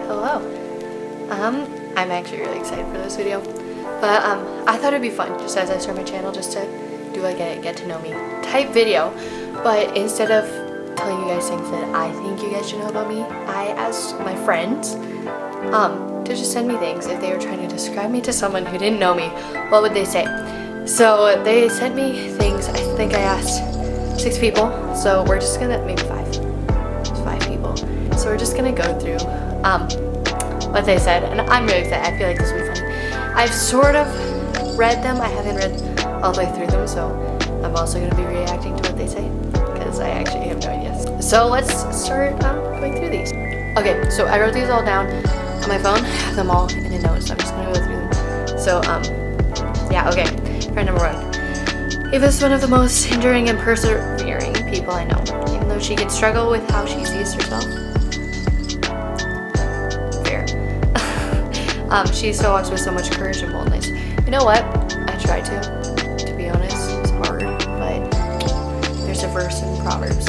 Hello. I'm actually really excited for this video, but I thought it'd be fun just as I start my channel just to do like a get to know me type video. But instead of telling you guys things that I think you guys should know about me, I asked my friends to just send me things. If they were trying to describe me to someone who didn't know me, what would they say? So they sent me things. I think I asked 6 people, so we're just gonna, maybe 5. It's 5 people. So we're just gonna go through what they said, and I'm really excited. I feel like this will be fun. I've sort of read them. I haven't read all the way through them, so I'm also gonna be reacting to what they say because I actually have no idea. So let's start going through these. Okay, so I wrote these all down on my phone. I have them all in a note, so I'm just gonna go through them. So yeah, okay. Friend number 1. Eva is one of the most enduring and persevering people I know, even though she could struggle with how she sees herself. Fair. She still walks with so much courage and boldness. You know what? I try to be honest. It's hard, but there's a verse in Proverbs.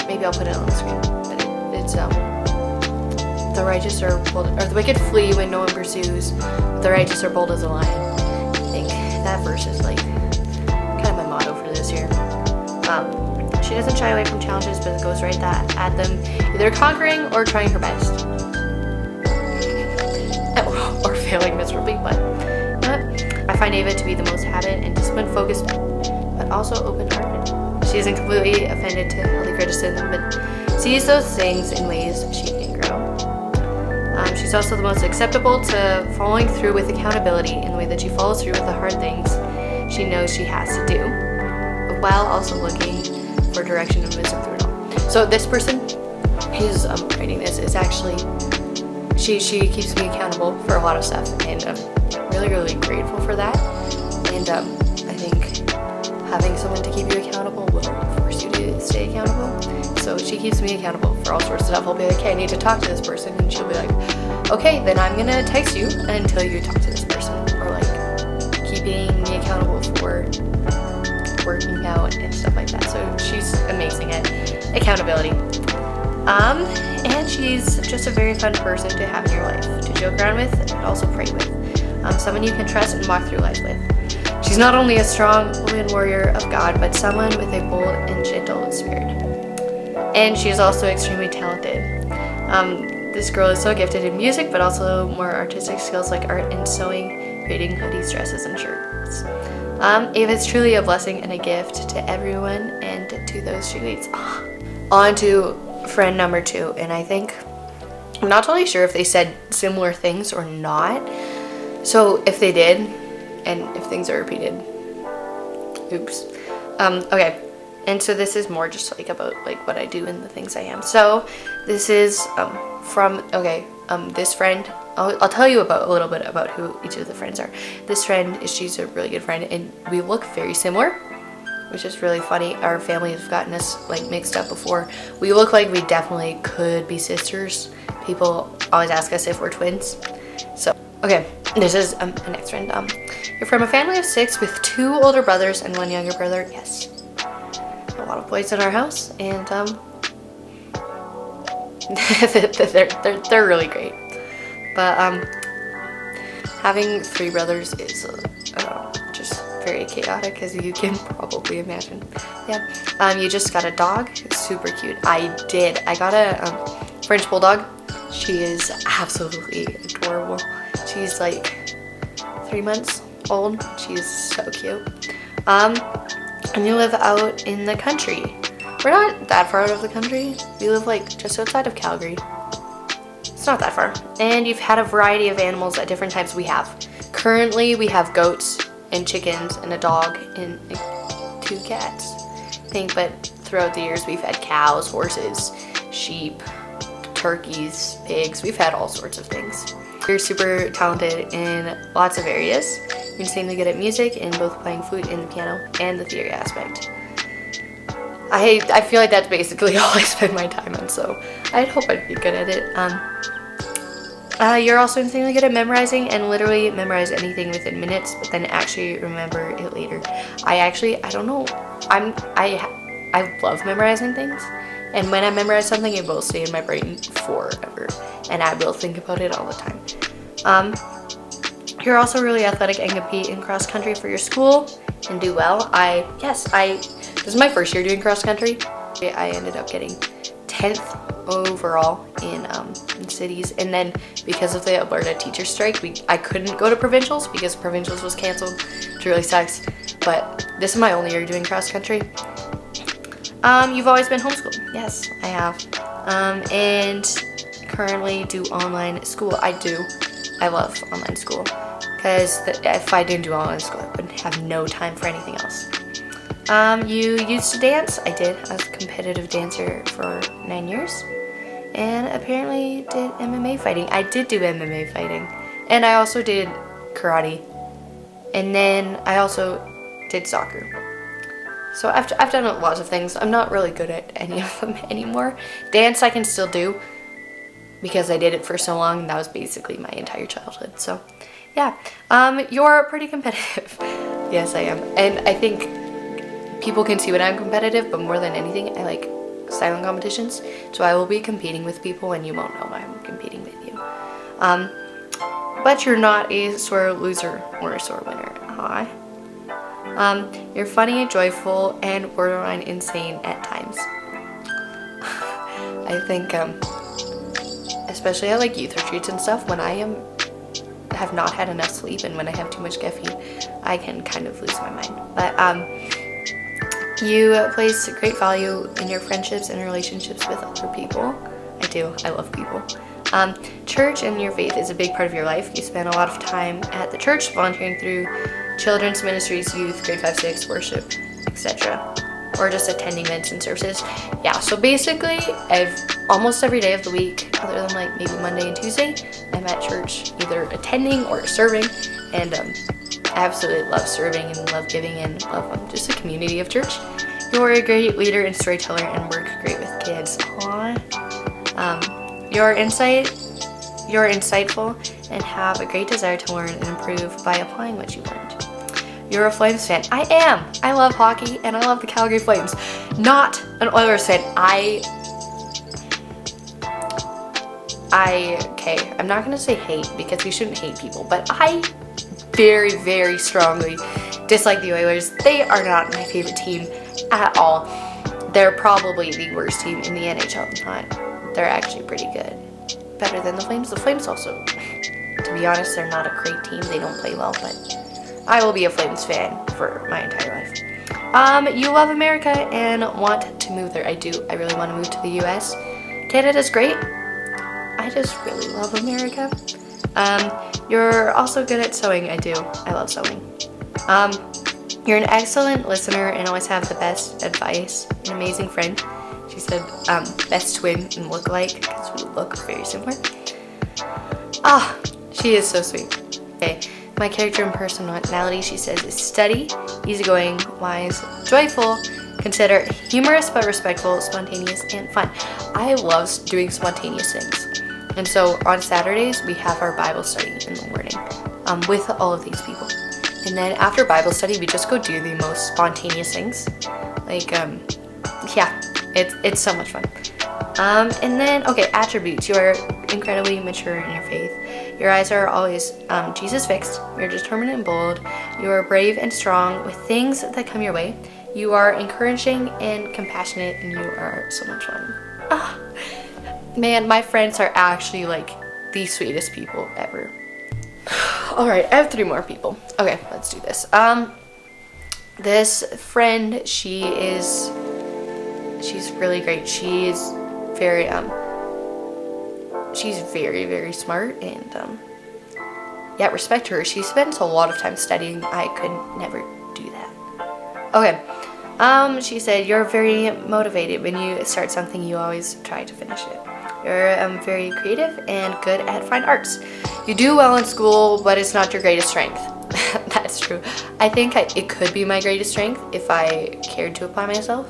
Maybe I'll put it on the screen. But it's the righteous are bold, or the wicked flee when no one pursues, but the righteous are bold as a lion. I think that verse is like kind of my motto for this year. She doesn't shy away from challenges, but goes right at them, either conquering or trying her best. Or failing miserably, but you know what? I find Ava to be the most habit and discipline focused, but also open-hearted. She isn't completely offended to healthy criticism, but sees those things in ways she can grow. She's also the most acceptable to following through with accountability in the way that she follows through with the hard things she knows she has to do, while also looking for direction and wisdom through it all. So this person who's writing this is actually, she keeps me accountable for a lot of stuff, and I'm really grateful for that. And I think having someone to keep you accountable will force you to stay accountable. So she keeps me accountable for all sorts of stuff. I'll be like, okay, I need to talk to this person, and she'll be like, okay, then I'm gonna text you until you talk to this person. Or like keeping me accountable for working out and stuff like that. So she's amazing at accountability. And she's just a very fun person to have in your life, to joke around with and also pray with. Someone you can trust and walk through life with. She's not only a strong woman warrior of God, but someone with a bold and gentle spirit. And she is also extremely talented. This girl is so gifted in music, but also more artistic skills like art and sewing, creating hoodies, dresses, and shirts. Ava is truly a blessing and a gift to everyone and to those she leads. On to friend number 2, and I think, I'm not totally sure if they said similar things or not. So if they did, and if things are repeated, oops. Okay. And so this is more just like about like what I do and the things I am. So this is from, okay, this friend, I'll tell you about a little bit about who each of the friends are. This friend, she's a really good friend, and we look very similar, which is really funny. Our family has gotten us like mixed up before. We look like we definitely could be sisters. People always ask us if we're twins. So, okay, this is the next friend. You're from a family of 6 with 2 older brothers and 1 younger brother. Yes. A lot of boys in our house, and they're really great. But having 3 brothers is just very chaotic, as you can probably imagine. Yeah. You just got a dog. It's super cute. I got a French bulldog. She is absolutely adorable. She's like 3 months old. She's so cute. And you live out in the country. We're not that far out of the country. We live like just outside of Calgary. It's not that far. And you've had a variety of animals at different times. We have. Currently, we have goats and chickens and a dog and 2 cats, I think. But throughout the years, we've had cows, horses, sheep, turkeys, pigs. We've had all sorts of things. You're super talented in lots of areas. You're insanely good at music, and both playing flute and the piano, and the theory aspect. I feel like that's basically all I spend my time on, so I'd hope I'd be good at it. You're also insanely good at memorizing, and literally memorize anything within minutes, but then actually remember it later. I don't know. I love memorizing things, and when I memorize something, it will stay in my brain forever. and I will think about it all the time. You're also really athletic and compete in cross country for your school and do well. This is my first year doing cross country. I ended up getting 10th overall in cities, and then because of the Alberta teacher strike, I couldn't go to provincials because provincials was canceled, which really sucks. But this is my only year doing cross country. You've always been homeschooled. Yes, I have. And currently do online school. I do. I love online school because if I didn't do online school, I would have no time for anything else. You used to dance. I did. I was a competitive dancer for 9 years, and apparently did MMA fighting. I did do MMA fighting, and I also did karate, and then I also did soccer. So I've done lots of things. I'm not really good at any of them anymore. Dance I can still do because I did it for so long. That was basically my entire childhood. So yeah, you're pretty competitive. Yes, I am, and I think people can see when I'm competitive, but more than anything, I like silent competitions. So I will be competing with people and you won't know I'm competing with you. But you're not a sore loser or a sore winner. Hi. You're funny, joyful, and borderline insane at times. I think, especially at like youth retreats and stuff, when I have not had enough sleep and when I have too much caffeine, I can kind of lose my mind. But you place great value in your friendships and relationships with other people. I do. I love people. Church and your faith is a big part of your life. You spend a lot of time at the church, volunteering through children's ministries, youth, grade 5, 6, worship, etc. Or just attending events and services. Yeah, so basically, almost every day of the week, other than like maybe Monday and Tuesday, I'm at church, either attending or serving, and I absolutely love serving and love giving and love just the community of church. You're a great leader and storyteller and work great with kids. Aww. You're insightful and have a great desire to learn and improve by applying what you learned. You're a Flames fan. I am. I love hockey and I love the Calgary Flames. Not an Oilers fan. Okay, I'm not gonna say hate because we shouldn't hate people, but I very, very strongly dislike the Oilers. They are not my favorite team at all. They're probably the worst team in the NHL. They're actually pretty good. Better than the Flames. The Flames also, to be honest, they're not a great team. They don't play well, but I will be a Flames fan for my entire life. You love America and want to move there. I do. I really want to move to the US. Canada's great. I just really love America. You're also good at sewing. I do. I love sewing. You're an excellent listener and always have the best advice. An amazing friend. She said best twin and look alike because we look very similar. She is so sweet. Okay, my character and personality, she says, is steady, easygoing, wise, joyful, considerate, humorous but respectful, spontaneous, and fun. I love doing spontaneous things. And so on Saturdays, we have our Bible study in the morning with all of these people. And then after Bible study, we just go do the most spontaneous things. Like, yeah, it's so much fun. And then, okay, attributes. You are incredibly mature in your faith. Your eyes are always Jesus fixed. You're determined and bold. You are brave and strong with things that come your way. You are encouraging and compassionate, and you are so much fun. Man, my friends are actually like the sweetest people ever. All right, I have 3 more people. Okay, let's do this. This friend, she's really great. She's very, very smart, and yeah, respect her. She spends a lot of time studying. I could never do that. Okay. She said, you're very motivated. When you start something, you always try to finish it. You're very creative and good at fine arts. You do well in school, but it's not your greatest strength. That's true. I think it could be my greatest strength if I cared to apply myself.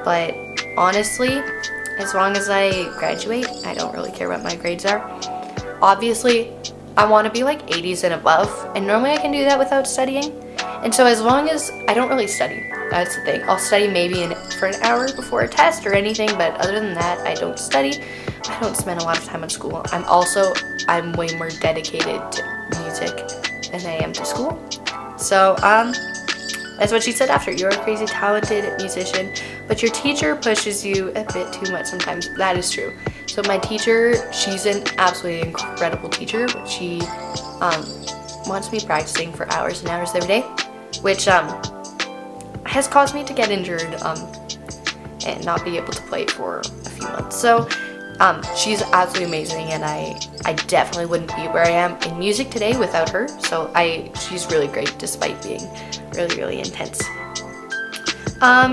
But honestly, as long as I graduate, I don't really care what my grades are. Obviously, I want to be like 80s and above, and normally I can do that without studying. And so as long as I don't really study, that's the thing. I'll study maybe for an hour before a test or anything, but other than that, I don't study. I don't spend a lot of time on school. I'm way more dedicated to music than I am to school. So, that's what she said after. You're a crazy talented musician, but your teacher pushes you a bit too much sometimes. That is true. So my teacher, she's an absolutely incredible teacher, but she wants me practicing for hours and hours every day, which has caused me to get injured and not be able to play for a few months. So she's absolutely amazing, and I definitely wouldn't be where I am in music today without her. So she's really great despite being really, really intense.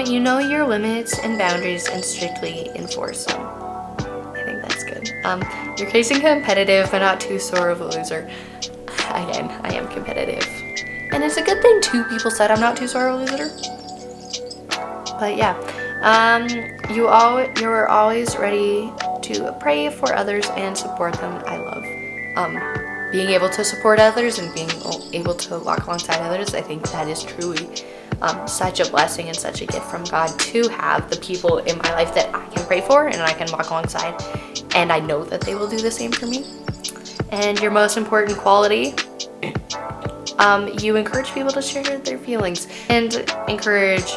You know your limits and boundaries and strictly enforce them. I think that's good. You're crazy competitive, but not too sore of a loser. Again, I am competitive. And it's a good thing two people said I'm not too sore of a loser. But yeah, you're always ready to pray for others and support them. I love being able to support others and being able to walk alongside others. I think that is truly such a blessing and such a gift from God to have the people in my life that I can pray for and I can walk alongside, and I know that they will do the same for me. And your most important quality, you encourage people to share their feelings and encourage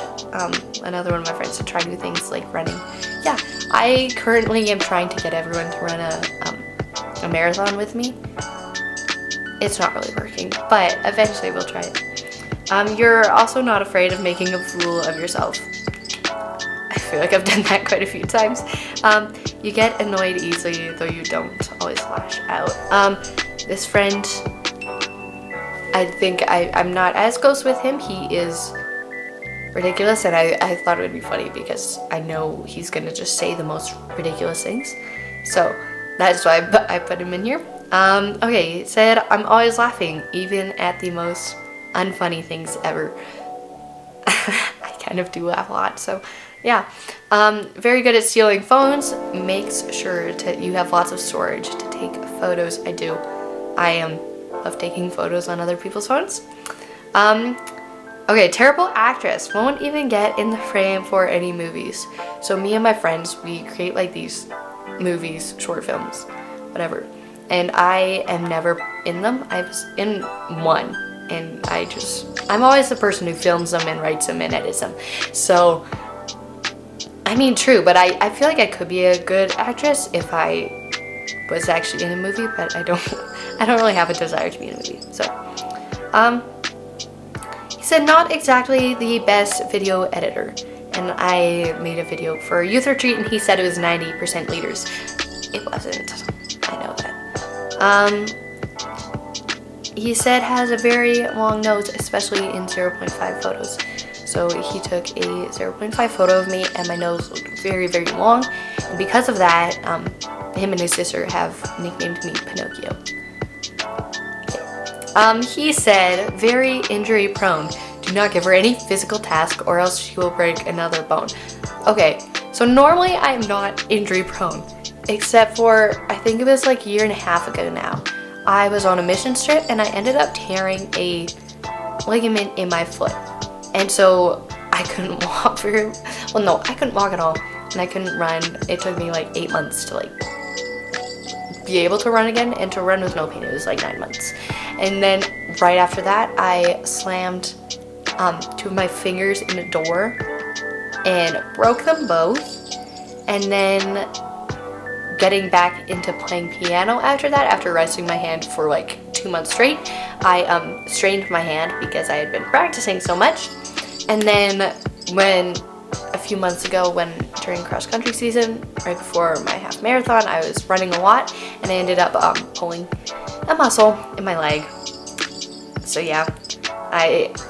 another one of my friends to try new things like running. Yeah, I currently am trying to get everyone to run a marathon with me. It's not really working, but eventually we'll try it. You're also not afraid of making a fool of yourself. I feel like I've done that quite a few times. You get annoyed easily, though you don't always lash out. This friend, I think I'm not as close with him. He is ridiculous, and I thought it would be funny because I know he's gonna just say the most ridiculous things. So that's why I put him in here. Okay, he said, I'm always laughing, even at the most unfunny things ever. I kind of do laugh a lot, so yeah. Very good at stealing phones. Makes sure you have lots of storage to take photos. I do. I love taking photos on other people's phones. Okay, terrible actress. Won't even get in the frame for any movies. So me and my friends, we create like these movies, short films, whatever. And I am never in them. I was in one, and I'm always the person who films them and writes them and edits them. So, I mean, true, but I feel like I could be a good actress if I was actually in a movie, but I don't really have a desire to be in a movie. So, he said not exactly the best video editor, and I made a video for a youth retreat, and he said it was 90% leaders. It wasn't. I know that. He said has a very long nose, especially in 0.5 photos. So he took a 0.5 photo of me, and my nose looked very, very long. And because of that, him and his sister have nicknamed me Pinocchio. Okay. He said very injury prone. Do not give her any physical task or else she will break another bone. Okay, so normally I'm not injury prone, except for, I think it was like a year and a half ago now. I was on a mission trip and I ended up tearing a ligament in my foot. And so I couldn't walk I couldn't walk at all, and I couldn't run. It took me like 8 months to like be able to run again, and to run with no pain it was like 9 months. And then right after that I slammed 2 of my fingers in a door and broke them both. And then getting back into playing piano after that, after resting my hand for like 2 months straight, I strained my hand because I had been practicing so much. And then a few months ago, during cross country season, right before my half marathon, I was running a lot and I ended up pulling a muscle in my leg. So yeah,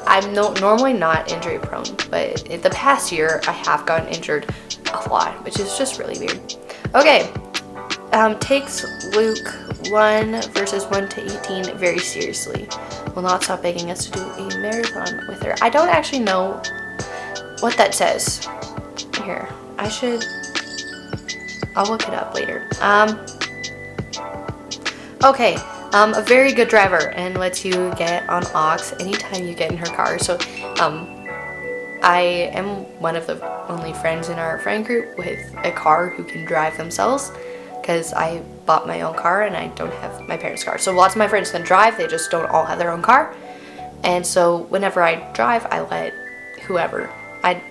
I'm normally not injury prone, but in the past year I have gotten injured a lot, which is just really weird. Okay, takes Luke 1 verses 1 to 18 very seriously. Will not stop begging us to do a marathon with her. I don't actually know what that says. Here, I'll look it up later. Okay, a very good driver and lets you get on aux anytime you get in her car. So, I am one of the only friends in our friend group with a car who can drive themselves, because I bought my own car and I don't have my parents' car. So lots of my friends can drive, they just don't all have their own car. And so whenever I drive, I let whoever, I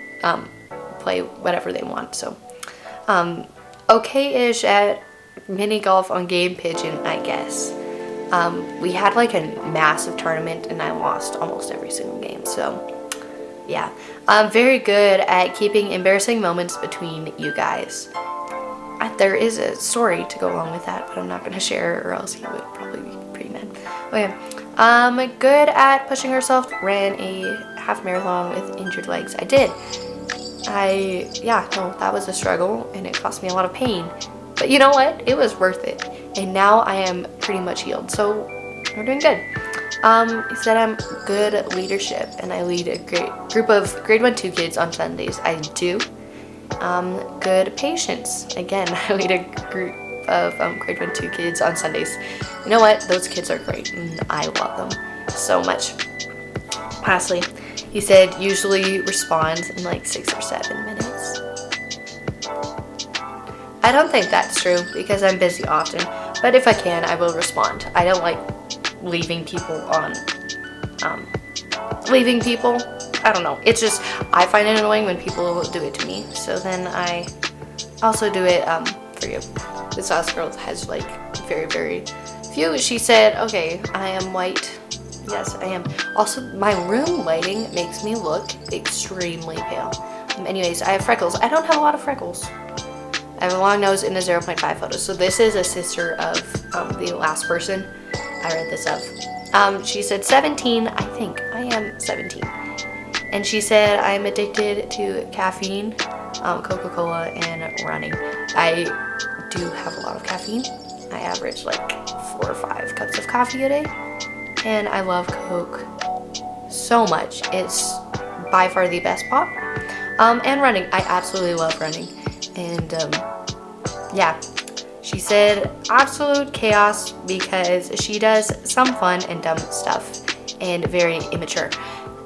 play whatever they want. So okay-ish at mini golf on Game Pigeon, I guess. We had like a massive tournament and I lost almost every single game. So yeah, I'm very good at keeping embarrassing moments between you guys. There is a story to go along with that, but I'm not going to share it or else you would probably be pretty mad. Okay, good at pushing herself, ran a half marathon with injured legs. I did. That was a struggle and it cost me a lot of pain. But you know what? It was worth it. And now I am pretty much healed. So we're doing good. He said I'm good leadership and I lead a great group of grade 1-2 kids on Sundays. I do. Good patience. Again, I lead a group of grade 1-2 kids on Sundays. You know what? Those kids are great and I love them so much. Lastly, he said usually responds in like 6 or 7 minutes. I don't think that's true because I'm busy often, but if I can, I will respond. I don't like leaving people. I don't know. It's just, I find it annoying when people do it to me. So then I also do it for you. This last girl has like very, very few. She said, okay, I am white. Yes, I am. Also, my room lighting makes me look extremely pale. Anyways, I have freckles. I don't have a lot of freckles. I have a long nose in a 0.5 photo. So this is a sister of the last person I read this of. She said 17. I think I am 17. And she said I'm addicted to caffeine, Coca-Cola, and running. I do have a lot of caffeine. I average like 4 or 5 cups of coffee a day. And I love Coke so much. It's by far the best pop. And running. I absolutely love running. And yeah, she said absolute chaos because she does some fun and dumb stuff and very immature.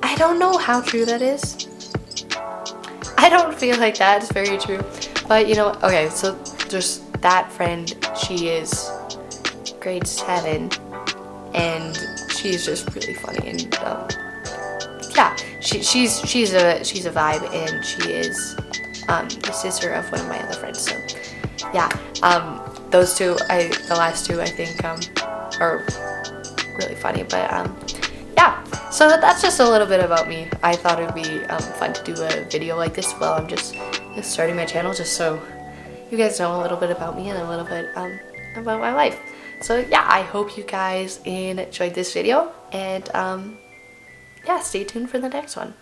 I don't know how true that is. I don't feel like that's very true. But you know, okay, so just that friend, she is grade 7 and she's just really funny and yeah, she's a vibe and she is the sister of one of my other friends. So yeah, those two, the last two I think are really funny. But yeah, so that's just a little bit about me. I thought it would be fun to do a video like this while I'm just starting my channel, just so you guys know a little bit about me and a little bit about my life. So yeah, I hope you guys enjoyed this video and yeah, stay tuned for the next one.